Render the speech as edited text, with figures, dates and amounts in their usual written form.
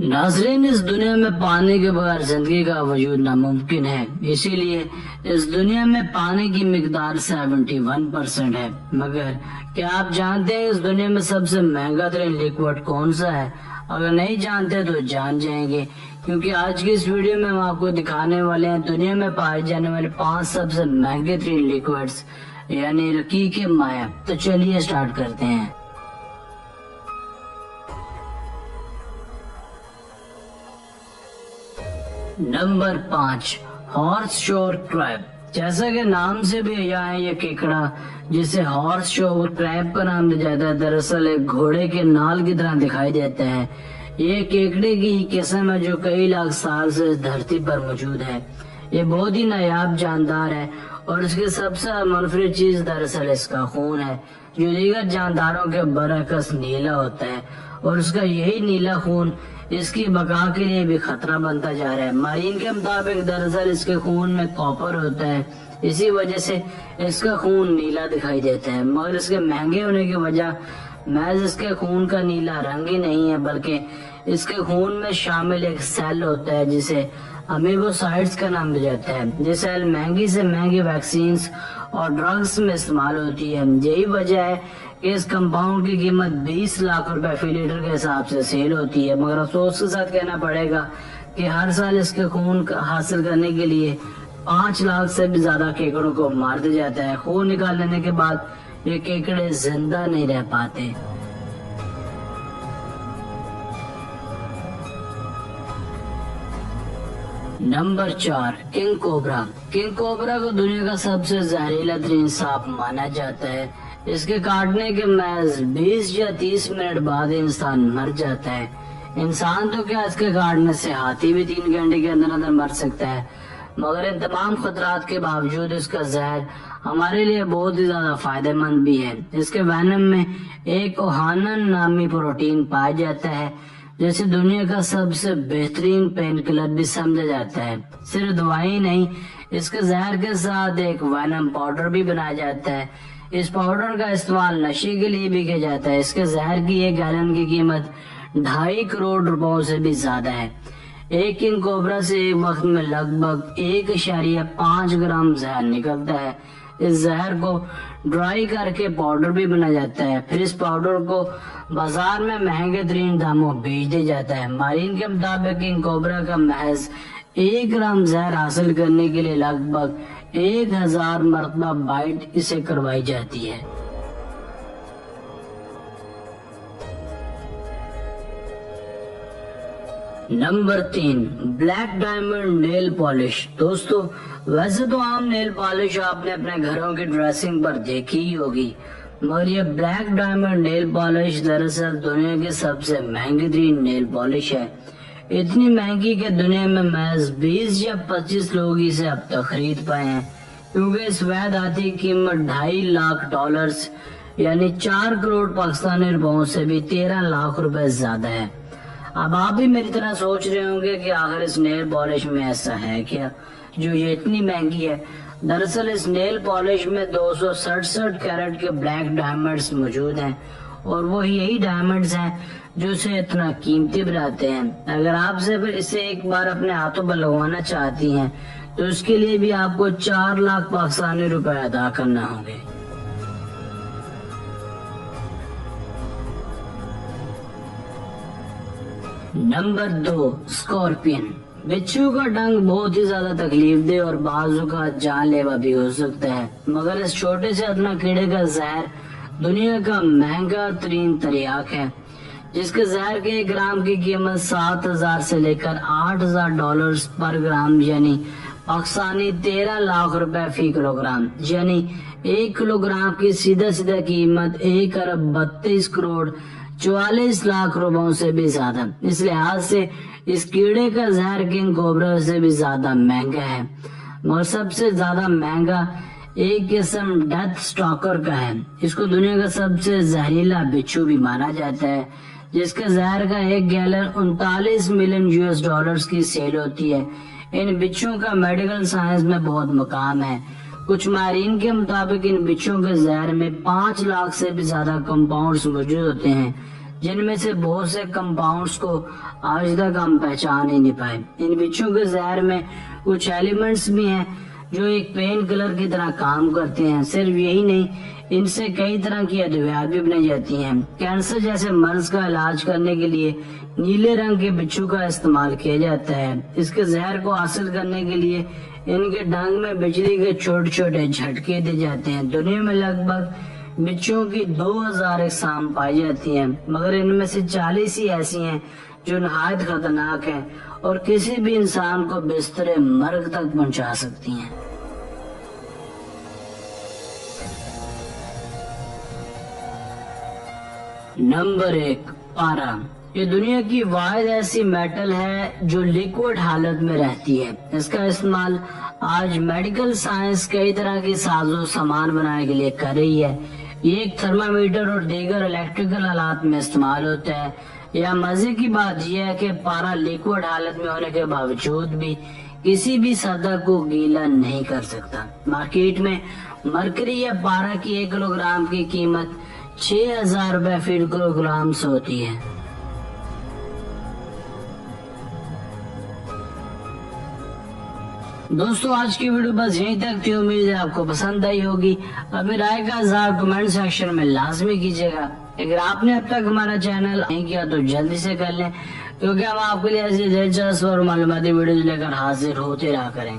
ناظرین، اس دنیا میں پانی کے بغیر زندگی کا وجود ناممکن ہے، اسی لیے اس دنیا میں پانی کی مقدار 71% ہے۔ مگر کیا آپ جانتے ہیں اس دنیا میں سب سے مہنگا ترین لیکوڈ کون سا ہے؟ اگر نہیں جانتے تو جان جائیں گے، کیونکہ آج کی اس ویڈیو میں ہم آپ کو دکھانے والے ہیں دنیا میں پائے جانے والے 5 سب سے مہنگے ترین لیکوڈز یعنی رقیق مائع۔ تو چلیے سٹارٹ کرتے ہیں۔ نمبر 5، ہارس شور کریب۔ جیسا کہ نام سے بھی یا ہے یہ کیکڑا جسے ہارس شور کریب کا نام دیا جاتا ہے، دراصل ایک گھوڑے کے نال کی طرح دکھائی دیتا ہے۔ یہ کیکڑے کی قسم ہے جو کئی لاکھ سال سے اس دھرتی پر موجود ہے۔ یہ بہت ہی نایاب جاندار ہے اور اس کی سب سے منفرد چیز دراصل اس کا خون ہے، جو دیگر جانداروں کے برعکس نیلا ہوتا ہے، اور اس کا یہی نیلا خون اس کی بقا کے لیے بھی خطرہ بنتا جا رہا ہے۔ ماہرین کے مطابق دراصل اس کے خون میں کاپر ہوتا ہے، اسی وجہ سے اس کا خون نیلا دکھائی دیتا ہے۔ مگر اس کے مہنگے ہونے کی وجہ محض اس کے خون کا نیلا رنگ ہی نہیں ہے، بلکہ اس کے خون میں شامل ایک سیل ہوتا ہے جسے امیبوسائٹس کا نام دیا جاتا ہے۔ یہ سیل مہنگی سے مہنگی ویکسینز اور ڈرگز میں استعمال ہوتی ہے۔ یہی وجہ ہے کہ اس کمپاؤنڈ کی قیمت 20 لاکھ روپے فی لیٹر کے حساب سے سیل ہوتی ہے۔ مگر افسوس کے ساتھ کہنا پڑے گا کہ ہر سال اس کے خون حاصل کرنے کے لیے 5 لاکھ سے بھی زیادہ کیکڑوں کو مار دیا جاتا ہے۔ خون نکال لینے کے بعد یہ کیکڑے زندہ نہیں رہ پاتے۔ Number 4، king cobra. King cobra کو دنیا کا سب سے زہریلا ترین سانپ مانا جاتا ہے۔ اس کے کاٹنے کے محض 20 یا 30 منٹ بعد انسان مر جاتا ہے۔ انسان تو کیا، اس کے کاٹنے سے ہاتھی بھی 3 گھنٹے کے اندر مر سکتا ہے۔ مگر ان تمام خطرات کے باوجود اس کا زہر ہمارے لیے بہت ہی زیادہ فائدہ مند بھی ہے۔ اس کے وینم میں ایک اوہانن نامی پروٹین پایا جاتا ہے جیسے دنیا کا سب سے بہترین پین کلر بھی سمجھا جاتا ہے۔ صرف دوائی نہیں، اس کے زہر کے ساتھ ایک وینم پاؤڈر بھی بنایا جاتا ہے۔ اس پاؤڈر کا استعمال نشے کے لیے بھی کیا جاتا ہے۔ اس کے زہر کی 1 گیلن کی قیمت 2.5 کروڑ روپوں سے بھی زیادہ ہے۔ ایک کنگ کوبرا سے ایک وقت میں لگ بھگ 1.5 گرام زہر نکلتا ہے۔ اس زہر کو ڈرائی کر کے پاؤڈر بھی بنا جاتا ہے، پھر اس پاؤڈر کو بازار میں مہنگے ترین داموں بیچ دیا جاتا ہے۔ ماہرین کے مطابق کنگ کوبرا کا محض 1 گرام زہر حاصل کرنے کے لیے لگ بھگ 1000 مرتبہ بائٹ اسے کروائی جاتی ہے۔ Number 3، black diamond nail polish. دوستو، ویسے تو عام نیل پالش آپ نے اپنے گھروں کی ڈریسنگ پر دیکھی ہی ہوگی، مگر یہ بلیک ڈائمنڈ نیل پالش دراصل دنیا کی سب سے مہنگی ترین نیل پالش ہے۔ اتنی مہنگی کہ دنیا میں محض 20 یا 25 لوگ اسے اب تک خرید پائے ہیں، کیونکہ اس واحداتی قیمت $2.5 لاکھ یعنی 4 کروڑ پاکستانی روپوں سے بھی 13 لاکھ روپے زیادہ ہے۔ اب آپ بھی میری طرح سوچ رہے ہوں گے کہ آخر اس نیل پالش میں ایسا ہے کیا جو یہ اتنی مہنگی ہے۔ دراصل اس نیل پالش میں 267 کیرٹ کے بلیک ڈائمنڈز موجود ہیں، اور وہ یہی ڈائمنڈز ہیں جو اسے اتنا قیمتی بناتے ہیں۔ اگر آپ سے اسے ایک بار اپنے ہاتھوں پر لگوانا چاہتی ہیں تو اس کے لیے بھی آپ کو 4 لاکھ پاکستانی روپے ادا کرنا ہوں گے۔ Number 2، scorpion. بچھو کا ڈنگ بہت ہی زیادہ تکلیف دہ اور بعض اوقات جان لیوا بھی ہو سکتا ہے، مگر اس چھوٹے سے ادنا کیڑے کا زہر دنیا کا مہنگا ترین تریاک ہے، جس کے زہر کے 1 گرام کی قیمت 7000 سے لے کر $8000 پر گرام یعنی پاکستانی 13 لاکھ روپے فی کلو گرام، یعنی 1 کلو گرام کی سیدھا قیمت 1 ارب 32 کروڑ 44 لاکھ روپوں سے بھی زیادہ۔ اس لحاظ سے اس کیڑے کا زہر کنگ کوبرا سے بھی زیادہ مہنگا ہے، مگر سب سے زیادہ مہنگا ایک قسم ڈیتھ سٹاکر کا ہے۔ اس کو دنیا کا سب سے زہریلا بچھو بھی مانا جاتا ہے، جس کے زہر کا 1 گیلن $39 ملین کی سیل ہوتی ہے۔ ان بچھوں کا میڈیکل سائنس میں بہت مقام ہے۔ کچھ ماہرین کے مطابق ان بچھوں کے زہر میں 5 لاکھ سے بھی زیادہ کمپاؤنڈز موجود ہوتے ہیں، جن میں سے بہت سے کمپاؤنڈز کو آج تک ہم پہچان ہی نہیں پائے۔ ان بچھو کے زہر میں کچھ ایلیمنٹس بھی ہیں جو ایک پین کلر کی طرح کام کرتے ہیں۔ صرف یہی نہیں، ان سے کئی طرح کی ادویات بھی بنائی جاتی ہیں۔ کینسر جیسے مرض کا علاج کرنے کے لیے نیلے رنگ کے بچھو کا استعمال کیا جاتا ہے۔ اس کے زہر کو حاصل کرنے کے لیے ان کے ڈنگ میں بجلی کے چھوٹے چھوٹے جھٹکے دی جاتے ہیں۔ دنیا میں لگ بھگ بچھو کی 2000 اقسام پائی جاتی ہیں، مگر ان میں سے 40 ہی ایسی ہیں جو نہایت خطرناک ہیں اور کسی بھی انسان کو بستر مرگ تک پہنچا سکتی ہیں۔ نمبر 1، پارا۔ یہ دنیا کی واحد ایسی میٹل ہے جو لیکوڈ حالت میں رہتی ہے۔ اس کا استعمال آج میڈیکل سائنس کئی طرح کی ساز و سامان بنانے کے لیے کر رہی ہے۔ یہ ایک تھرمامیٹر اور دیگر الیکٹریکل آلات میں استعمال ہوتا ہے۔ یا مزے کی بات یہ ہے کہ پارا لیکوڈ حالت میں ہونے کے باوجود بھی کسی بھی سطح کو گیلا نہیں کر سکتا۔ مارکیٹ میں مرکری یا پارا کی 1 کلو گرام کی قیمت 6000 روپے فی کلو گرام سے ہوتی ہے۔ دوستو، آج کی ویڈیو بس یہیں تک تھی۔ امید ہے آپ کو پسند آئی ہوگی۔ اپنی رائے کا اظہار کمنٹ سیکشن میں لازمی کیجیے گا۔ اگر آپ نے اب تک ہمارا چینل نہیں کیا تو جلدی سے کر لیں، کیونکہ ہم آپ کے لیے ایسی دلچسپ اور معلوماتی ویڈیوز لے کر حاضر ہوتے رہا کریں۔